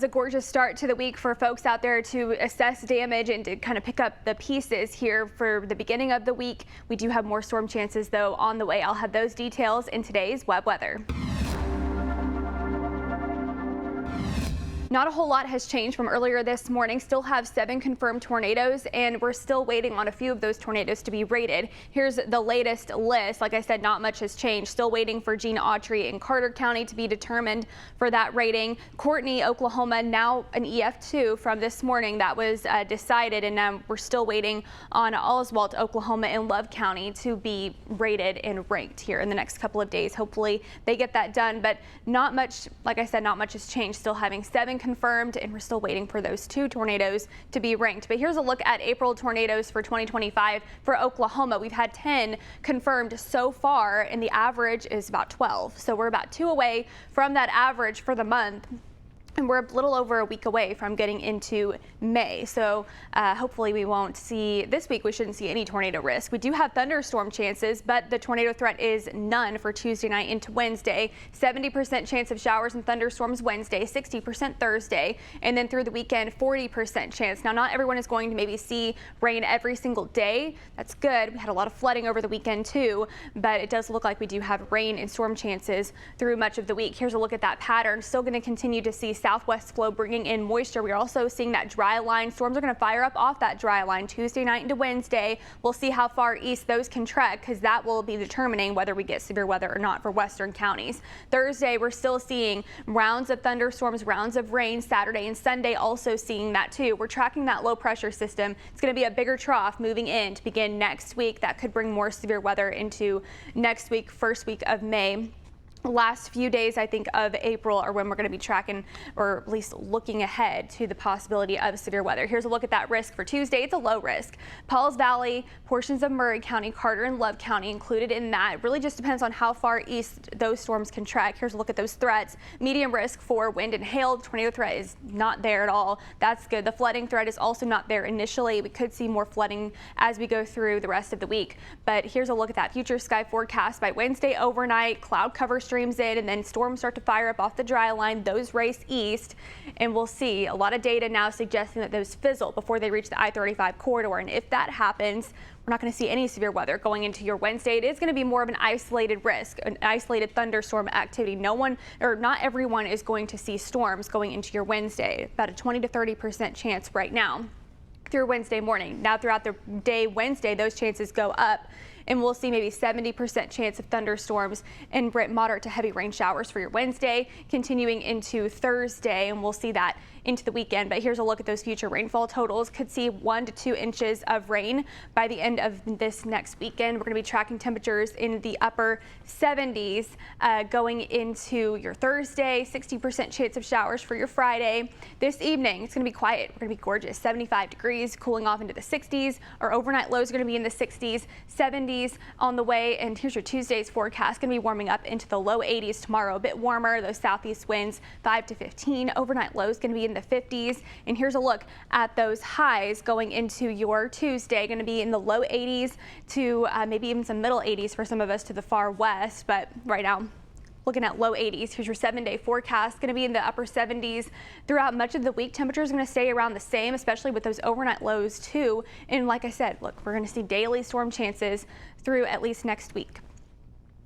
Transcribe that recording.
It's a gorgeous start to the week for folks out there to assess damage and to kind of pick up the pieces here for the beginning of the week. We do have more storm chances, though, on the way. I'll have those details in today's web weather. Not a whole lot has changed from earlier this morning. Still have 7 confirmed tornadoes, and we're still waiting on a few of those tornadoes to be rated. Here's the latest list. Like I said, not much has changed. Still waiting for Gene Autry in Carter County to be determined for that rating. Courtney, Oklahoma, now an EF2 from this morning. That was decided, and we're still waiting on Oswald, Oklahoma, and Love County to be rated and ranked here in the next couple of days. Hopefully they get that done, but not much, like I said, not much has changed. Still having 7 confirmed, and we're still waiting for those 2 tornadoes to be ranked. But here's a look at April tornadoes for 2025 for Oklahoma. We've had 10 confirmed so far, and the average is about 12. So we're about 2 away from that average for the month. And we're a little over a week away from getting into May. So hopefully we won't see, this week we shouldn't see any tornado risk. We do have thunderstorm chances, but the tornado threat is none for Tuesday night into Wednesday. 70% chance of showers and thunderstorms Wednesday, 60% Thursday, and then through the weekend, 40% chance. Now, not everyone is going to maybe see rain every single day. That's good. We had a lot of flooding over the weekend too, but it does look like we do have rain and storm chances through much of the week. Here's a look at that pattern. Still going to continue to see southwest flow bringing in moisture. We are also seeing that dry line. Storms are going to fire up off that dry line Tuesday night into Wednesday. We'll see how far east those can trek, because that will be determining whether we get severe weather or not for western counties. Thursday, we're still seeing rounds of thunderstorms, rounds of rain. Saturday and Sunday also seeing that too. We're tracking that low pressure system. It's going to be a bigger trough moving in to begin next week. That could bring more severe weather into next week, first week of May. Last few days, I think, of April are when we're going to be tracking, or at least looking ahead to the possibility of severe weather. Here's a look at that risk for Tuesday. It's a low risk. Pauls Valley, portions of Murray County, Carter and Love County included in that. It really just depends on how far east those storms can track. Here's a look at those threats. Medium risk for wind and hail. The tornado threat is not there at all. That's good. The flooding threat is also not there initially. We could see more flooding as we go through the rest of the week. But here's a look at that future sky forecast. By Wednesday overnight, cloud cover streams in, and then storms start to fire up off the dry line. Those race east, and we'll see a lot of data now suggesting that those fizzle before they reach the I-35 corridor. And if that happens, we're not going to see any severe weather going into your Wednesday. It is going to be more of an isolated risk, an isolated thunderstorm activity. No one, or not everyone, is going to see storms going into your Wednesday. About a 20 to 30% chance right now through Wednesday morning. Now throughout the day Wednesday, those chances go up, and we'll see maybe 70% chance of thunderstorms and moderate to heavy rain showers for your Wednesday, continuing into Thursday, and we'll see that into the weekend. But here's a look at those future rainfall totals. Could see 1 to 2 inches of rain by the end of this next weekend. We're going to be tracking temperatures in the upper 70s going into your Thursday. 60% chance of showers for your Friday. This evening, it's going to be quiet. We're going to be gorgeous. 75 degrees, cooling off into the 60s. Our overnight lows are going to be in the 60s, 70s on the way. And here's your Tuesday's forecast. Going to be warming up into the low 80s tomorrow. A bit warmer. Those southeast winds 5 to 15. Overnight lows going to be in the 50s. And here's a look at those highs going into your Tuesday. Going to be in the low 80s to maybe even some middle 80s for some of us to the far west. But right now, looking at low 80s. Here's your 7-day forecast. Going to be in the upper 70s throughout much of the week. Temperatures are going to stay around the same, especially with those overnight lows too. And like I said, look, we're going to see daily storm chances through at least next week.